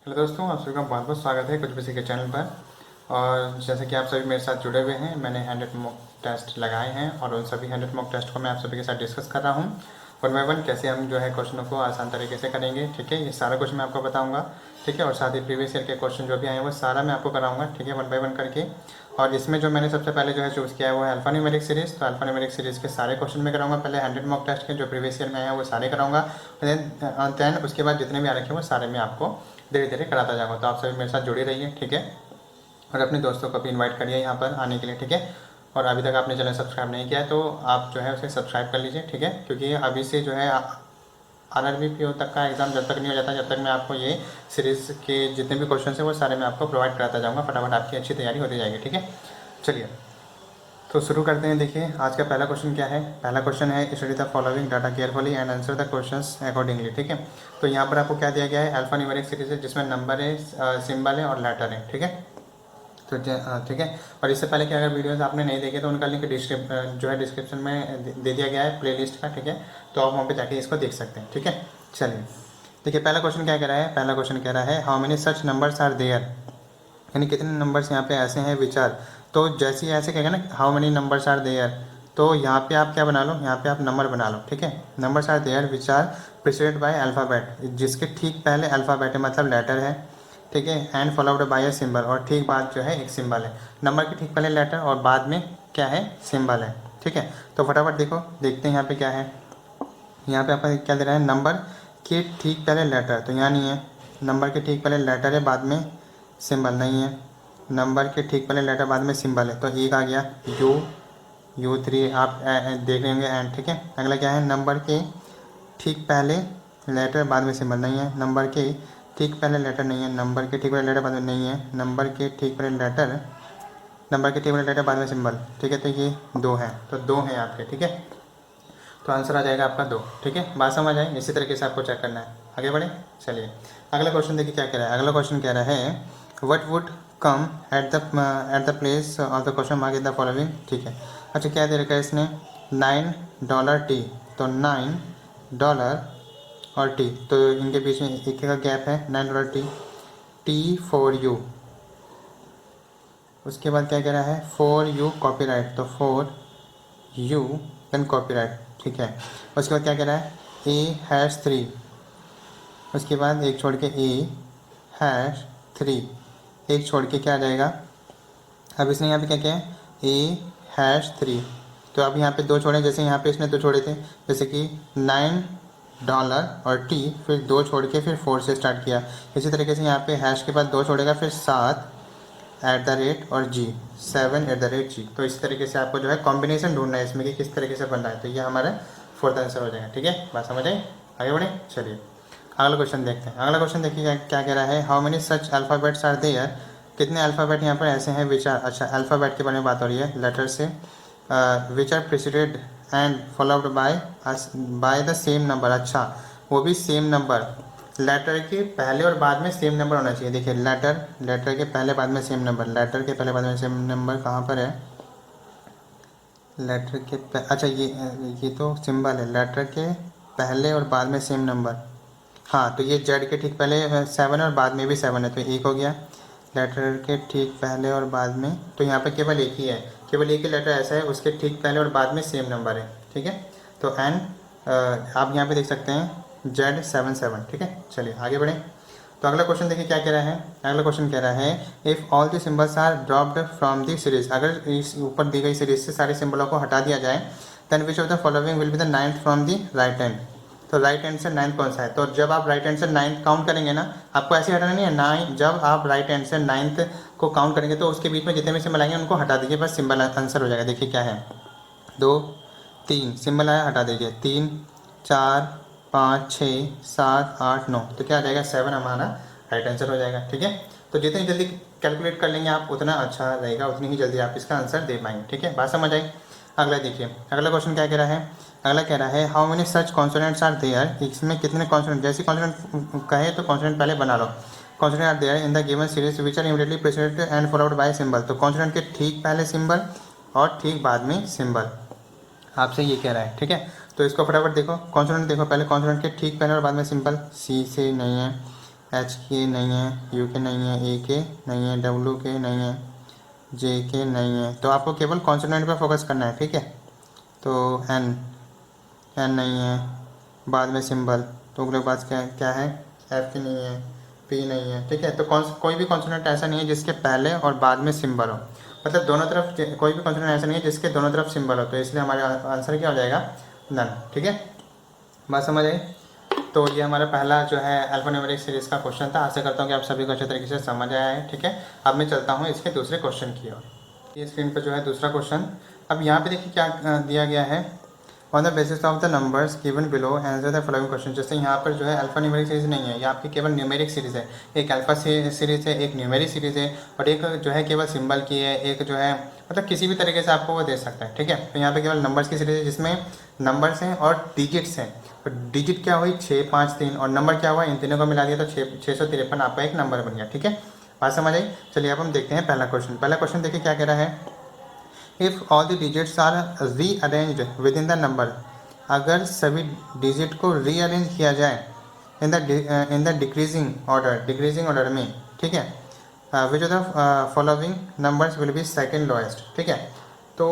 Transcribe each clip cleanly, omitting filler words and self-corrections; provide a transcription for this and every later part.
Hello दोस्तों, आप सभी का बहुत बहुत स्वागत है कुछ बच्चे के चैनल पर। और जैसे कि आप सभी मेरे साथ जुड़े हुए हैं, मैंने 100 मॉक टेस्ट लगाए हैं और उन सभी 100 मॉक टेस्ट को मैं आप सभी के साथ डिस्कस कर रहा हूँ। वन बाय वन कैसे हम जो है क्वेश्चनों को आसान तरीके से करेंगे, ठीक है। ये सारा कुछ मैं आपको बताऊँगा, ठीक है। और साथ ही प्रीवियस ईयर के क्वेश्चन जो भी आए हैं वो सारा मैं आपको कराऊँगा, ठीक है, वन बाय वन करके। और इसमें जो मैंने सबसे पहले जो है चूज़ किया है वो है अल्फा न्यूमेरिक सीरीज़। तो अल्फा न्यूमेरिक सीरीज़ के सारे क्वेश्चन मैं कराऊंगा। पहले 100 मॉक टेस्ट के जो प्रीवियस ईयर में आए हैं वो सारे कराऊंगा। देन उसके बाद जितने भी आ रखे हैं वो सारे मैं आपको धीरे धीरे कराता जाऊँगा। तो आप सभी मेरे साथ जुड़े रहिए, ठीक है। और अपने दोस्तों को भी इनवाइट करिए यहाँ पर आने के लिए, ठीक है। और अभी तक आपने चैनल सब्सक्राइब नहीं किया है तो आप जो है उसे सब्सक्राइब कर लीजिए, ठीक है। क्योंकि अभी से जो है आरआरबी पीओ तक का एग्ज़ाम जब तक नहीं हो जाता, जब तक मैं आपको ये सीरीज़ के जितने भी क्वेश्चन हैं वो सारे मैं आपको प्रोवाइड कराता जाऊँगा। फटाफट आपकी अच्छी तैयारी होती जाएगी, ठीक है। चलिए तो शुरू करते हैं। देखिए आज का पहला क्वेश्चन क्या है। पहला क्वेश्चन है study the following data carefully and answer the questions accordingly, ठीक है। तो यहाँ पर आपको क्या दिया गया है, अल्फा न्यूमेरिक सीरीज है जिसमें नंबर है, सिंबल है और लेटर है, ठीक है। तो ठीक है। और इससे पहले कि अगर वीडियोस आपने नहीं देखे तो उनका लिंक जो है डिस्क्रिप्शन में दे दिया गया है प्लेलिस्ट का, ठीक है। तो आप वहाँ पे जाके इसको देख सकते हैं, ठीक है। चलिए देखिए पहला क्वेश्चन क्या कह रहा है। पहला क्वेश्चन कह रहा है how many such numbers are there, यानी कितने नंबर्स यहाँ पे ऐसे हैं विचार। तो जैसे ही ऐसे कहेगा ना how many numbers are there, तो यहाँ पे आप क्या बना लो, यहाँ पे आप नंबर बना लो, ठीक है। Numbers are there which are preceded by alphabet, जिसके ठीक पहले अल्फ़ाबेट है मतलब लेटर है, ठीक है। And followed bye a symbol, और ठीक बाद जो है एक सिंबल है। नंबर के ठीक पहले लेटर और बाद में क्या है, सिंबल है, ठीक है। तो फटाफट देखो देखते हैं यहाँ पे क्या है। यहाँ पे आपका क्या दे रहा है, नंबर के ठीक पहले लेटर, तो यहाँ नहीं है। नंबर के ठीक पहले लेटर है, बाद में सिंबल नहीं है। नंबर के ठीक पहले लेटर बाद में सिंबल है, तो एक आ गया U3 आप देख लेंगे एंड, ठीक है। अगला क्या है, नंबर के ठीक पहले लेटर बाद में सिंबल नहीं है। नंबर के ठीक पहले लेटर नहीं है। नंबर के ठीक पहले लेटर बाद में नहीं है। नंबर के ठीक पहले लेटर, नंबर के ठीक पहले लेटर बाद में सिंबल, ठीक है। तो ये दो है, तो दो हैं आपके, ठीक है। तो आंसर आ जाएगा आपका दो, ठीक है। बात समझ आए, इसी तरीके से आपको चेक करना है। आगे बढ़े, चलिए अगला क्वेश्चन देखिए क्या कह रहा है। अगला क्वेश्चन कह रहा है what would come at the place of the question mark in the following, ठीक है। अच्छा क्या दे रखा है इसने, $9 टी, तो $9 और टी, तो इनके बीच में एक का गैप है, $9 टी, टी फॉर यू। उसके बाद क्या कह रहा है, फॉर यू कॉपीराइट, तो फॉर यू देन कॉपीराइट, ठीक है। उसके बाद क्या कह रहा है, A#3, उसके बाद एक छोड़ के A#3, एक छोड़ के क्या आ जाएगा। अब इसने यहाँ पे क्या किया है, A#3, तो अब यहाँ पे दो छोड़े, जैसे यहाँ पे इसने दो छोड़े थे, जैसे कि $9 और टी, फिर दो छोड़ के फिर 4 से स्टार्ट किया। इसी तरीके से यहाँ पे हैश के बाद दो छोड़ेगा, फिर 7 और जी 7 जी। तो इस तरीके से आपको जो है कॉम्बिनेशन ढूंढना है इसमें कि किस तरीके से बन रहा है। तो ये हमारा फोर्थ आंसर हो जाएगा, ठीक है। बात समझ आई, आगे बढ़े। चलिए अगला क्वेश्चन देखते हैं। अगला क्वेश्चन देखिए क्या कह रहा है, how many such alphabets are there, कितने अल्फ़ाबेट यहाँ पर ऐसे हैं विच आर, अच्छा अल्फ़ाबेट के बारे में बात हो रही है, लेटर से, which are preceded and followed by the same number, अच्छा वो भी सेम नंबर, लेटर के पहले और बाद में सेम नंबर होना चाहिए। देखिए लेटर के पहले बाद में सेम नंबर, लेटर के पहले बाद में सेम नंबर कहाँ पर है, लेटर के अच्छा ये तो सिंबल है, लेटर के पहले और बाद में सेम नंबर। हाँ तो ये जेड के ठीक पहले 7 और बाद में भी 7 है, तो एक हो गया। लेटर के ठीक पहले और बाद में, तो यहाँ पर केवल एक ही है, केवल एक ही लेटर ऐसा है उसके ठीक पहले और बाद में सेम नंबर है, ठीक है। तो एन आप यहाँ पे देख सकते हैं Z77, ठीक है। चलिए आगे बढ़ें। तो अगला क्वेश्चन देखिए क्या कह रहा है। अगला क्वेश्चन कह रहा है if all the symbols are dropped from the series, अगर इस ऊपर दी गई सीरीज से सारे सिंबलों को हटा दिया जाए, then which of the following will be the 9th from the right hand. तो राइट हैंड से 9th कौन सा है, तो जब आप राइट हैंड से 9th काउंट करेंगे ना, आपको ऐसे हटाना नहीं है 9, जब आप राइट हैंड से 9th को काउंट करेंगे तो उसके बीच में जितने भी सिंबल आएंगे उनको हटा दीजिए, बस सिंबल आंसर हो जाएगा। देखिए क्या है, 2 3 सिंबल आया, हटा दीजिए, 3 4 5 6 7 8 9, तो क्या आ जाएगा 7 हमारा राइट आंसर हो जाएगा, ठीक है। तो जितनी जल्दी कैलकुलेट कर लेंगे आप उतना अच्छा रहेगा, उतनी ही जल्दी आप इसका आंसर दे पाएंगे, ठीक है। बात समझ आई। अगला देखिए अगला क्वेश्चन क्या कह रहा है। अगला कह रहा है how many such consonants are there, इसमें कितने कॉन्सोनेंट, जैसे कॉन्सोनेंट कहे तो कॉन्सोनेंट पहले बना लो। Consonant are there in the given series which are immediately preceded and followed by symbol, तो कॉन्सोनेंट के ठीक पहले सिंबल और ठीक बाद में सिंबल आपसे ये कह रहा है, ठीक है। तो इसको फटाफट देखो, कॉन्सोनेंट देखो, पहले कॉन्सोनेंट के ठीक पहले और बाद में सिंपल, सी से नहीं है, एच के नहीं है, यू के नहीं है, ए के नहीं है, डब्ल्यू के नहीं है, जे के नहीं है। तो आपको केवल कॉन्सोनेंट पर फोकस करना है, ठीक है। तो एन एन नहीं है, बाद में सिंबल, तो अगले पास क्या क्या है, एफ की नहीं है, पी नहीं है, ठीक है। तो कोई भी कॉन्सोनेंट ऐसा नहीं है जिसके पहले और बाद में सिंबल हो, मतलब दोनों तरफ कोई भी कॉन्सोनेंट ऐसा नहीं है जिसके दोनों तरफ सिंबल हो, तो इसलिए हमारा आंसर क्या हो जाएगा, नन, ठीक है। बात समझ आई। तो ये हमारा पहला जो है अल्फान्यूमेरिक सीरीज़ का क्वेश्चन था। आशा करता हूँ कि आप सभी को अच्छे तरीके से समझ आया है, ठीक है। अब मैं चलता हूँ इसके दूसरे क्वेश्चन की ओर। ये स्क्रीन पर जो है दूसरा क्वेश्चन। अब यहाँ पे देखिए क्या दिया गया है, on the basis of the numbers given below answer the following question. जैसे यहाँ पर जो है अल्फा न्यूमेरिक सीरीज़ नहीं है, ये आपकी केवल न्यूमेरिक सीरीज़ है। एक अल्फा सीरीज़ है, एक न्यूमेरिक सीरीज़ है, और एक जो है केवल सिंबल की है, एक जो है मतलब किसी भी तरीके से आपको वो दे सकता है, ठीक है। तो यहाँ पे केवल नंबर्स की सीरीज़ है जिसमें नंबर्स हैं और डिजिट्स हैं। तो डिजिट क्या हुई 6, 5, 3, और नंबर क्या हुआ, इन तीनों को मिला दिया तो 653 आपका एक नंबर बन गया, ठीक है। बात समझ आई। चलिए अब हम देखते हैं पहला क्वेश्चन। पहला क्वेश्चन देखिए क्या कह रहा है, if all the digits are rearranged within the number. अगर सभी डिजिट को रीअरेंज किया जाए इन द डिक्रीजिंग ऑर्डर में, ठीक है, विच of the following numbers will be second lowest, ठीक है। तो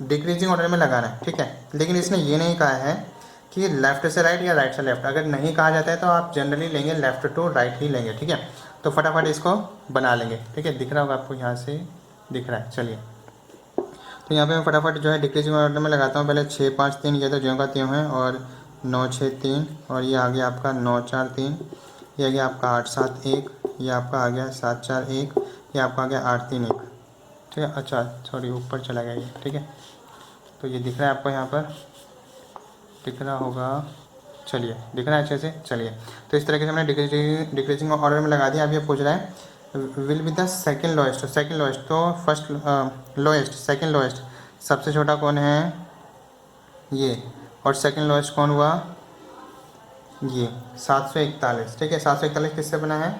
डिक्रीजिंग ऑर्डर में लगाना है, ठीक है। लेकिन इसने ये नहीं कहा है कि लेफ्ट से राइट या राइट से लेफ्ट। अगर नहीं कहा जाता है तो आप जनरली लेंगे लेफ्ट टू राइट ही लेंगे, ठीक है। तो फटाफट इसको बना लेंगे, ठीक है। दिख रहा होगा आपको, यहाँ से दिख रहा है। चलिए तो यहाँ पे मैं फटाफट जो है डिक्रीजिंग ऑर्डर में लगाता हूँ। पहले 6, 5, 3 ये तो ज्यों का त्यों है, और 9, 6, 3, और ये आ गया आपका 9, 4, 3, ये आ गया आपका 8, 7, 1, ये आपका आ गया 7, 4, 1, ये आपका आ गया 8, 3, 1, ठीक है। अच्छा सॉरी, ऊपर चला गया ये, ठीक है। तो ये दिख रहा है आपको, यहाँ पर दिख रहा होगा, चलिए दिख रहा है अच्छे से। चलिए तो इस तरीके से हमने डिक्रीजिंग ऑर्डर में लगा दिया। अब ये पूछ रहा है will be the second lowest. तो फर्स्ट लोएस्ट, सेकेंड लोएस्ट, सबसे छोटा कौन है, ये, और सेकेंड लोएस्ट कौन हुआ, ये 741, ठीक है। 741 किससे बना है,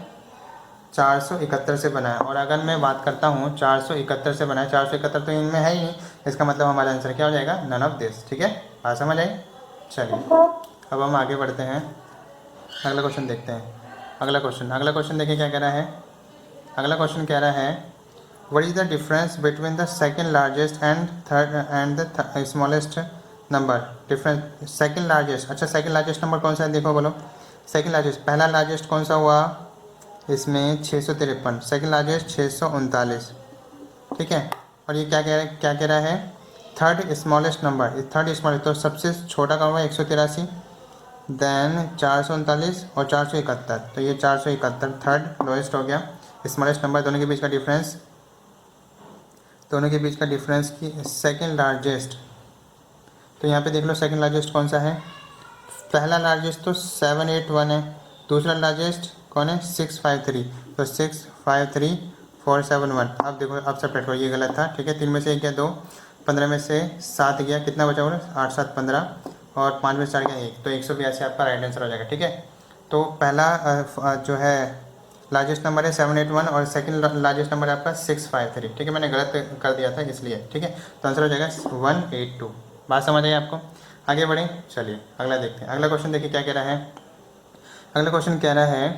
471 से बना है। और अगर मैं बात करता हूँ 471 से बना है, 471 तो इनमें है ही नहीं, इसका मतलब हमारा आंसर क्या हो जाएगा, नन ऑफ दिस, ठीक है। बात समझ आई। चलिए अब हम आगे बढ़ते हैं, अगला क्वेश्चन देखते हैं। अगला क्वेश्चन देखिए क्या कह रहा है। अगला क्वेश्चन कह रहा है what is the difference between the second largest and the smallest number. Difference second largest, अच्छा सेकेंड लार्जेस्ट नंबर कौन सा है, देखो बोलो। सेकेंड लार्जेस्ट, पहला लार्जेस्ट कौन सा हुआ इसमें, 653, सेकेंड लार्जेस्ट 639, ठीक है। और ये क्या कह रहा है, third smallest number, third smallest, तो सबसे छोटा कौन हुआ 183, देन 439 और 471, तो ये 471 थर्ड लोएस्ट हो गया स्मॉलेस्ट नंबर। दोनों के बीच का डिफरेंस की सेकेंड लार्जेस्ट, तो यहाँ पे देख लो सेकेंड लार्जेस्ट कौन सा है। पहला लार्जेस्ट तो 781 है, दूसरा लार्जेस्ट कौन है 653, तो 653 471। अब देखो, अब सेपरेट हो, ये गलत था, ठीक है। 3 में से 1 गया 2, 15 में से 7 गया, कितना बचा हुआ, 8, 7, 15, और 5 में से 4 गया 1, तो 182 आपका राइट आंसर हो जाएगा, ठीक है। तो पहला जो है लार्जेस्ट नंबर है 781, और सेकंड लार्जेस्ट नंबर है आपका 653, ठीक है। मैंने गलत कर दिया था इसलिए, ठीक है। तो आंसर हो जाएगा 182। बात समझ आई आपको। आगे बढ़ें, चलिए अगला देखते हैं। अगला क्वेश्चन देखिए क्या कह रहा है। अगला क्वेश्चन कह रहा है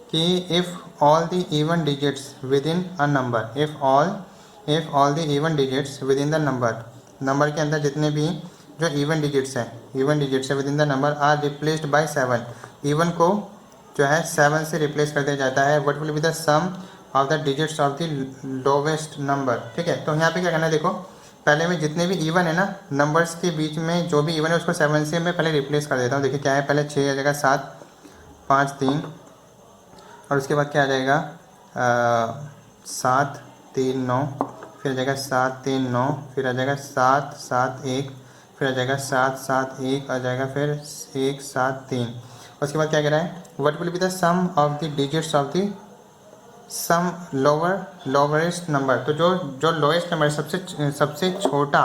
कि if all the even digits within a number, if all the even digits within the number के अंदर जितने भी जो इवन डिजिट्स है within the number are replaced by 7, even को जो है 7 से रिप्लेस कर दिया जाता है, what will be the sum of the digits of the lowest number, ठीक है। तो यहाँ पे क्या करना है, देखो पहले में जितने भी इवन है ना, नंबर्स के बीच में जो भी इवन है उसको 7 से मैं पहले रिप्लेस कर देता हूँ। देखिए क्या है, पहले 6 आ जाएगा 7, 5, 3, और उसके बाद क्या आ जाएगा 7, 3, 9, फिर आ जाएगा 7, 3, 9, फिर आ जाएगा 7, 7, 1, फिर आ जाएगा 7, 7, 1 आ जाएगा, फिर 1, 7, 3। उसके बाद क्या कह रहा है, what will be the sum of the digits of the sum lowest number. तो जो लोएस्ट नंबर सबसे छोटा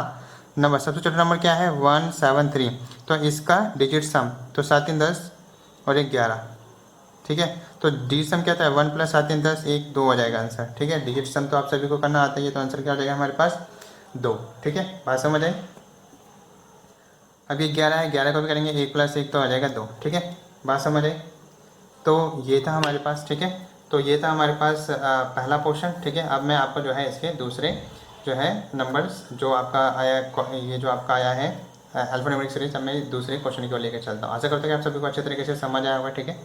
नंबर क्या है 173, तो इसका डिजिट सम, तो 7, 3, 10 और 1, 11, ठीक है। तो डिजिट सम क्या था 1 + 7, 3, 10, 1, 2 हो जाएगा आंसर, ठीक है। डिजिट सम तो आप सभी को करना आता है, तो आंसर क्या हो जाएगा हमारे पास 2, ठीक है। बात समझ आए। अब ये 11 है, 11 को भी करेंगे 1 + 1 तो आ जाएगा 2, ठीक है। बात समझ आए। तो ये था हमारे पास, ठीक है। तो ये था हमारे पास पहला पोर्शन, ठीक है। अब मैं आपको जो है इसके दूसरे जो है नंबर्स जो आपका आया, ये जो आपका आया है अल्फान्यूमेरिक सीरीज, अब मैं दूसरे क्वेश्चन को लेकर चलता हूँ। आशा करता हूँ कि आप सभी को अच्छे तरीके से समझ आया होगा, ठीक है।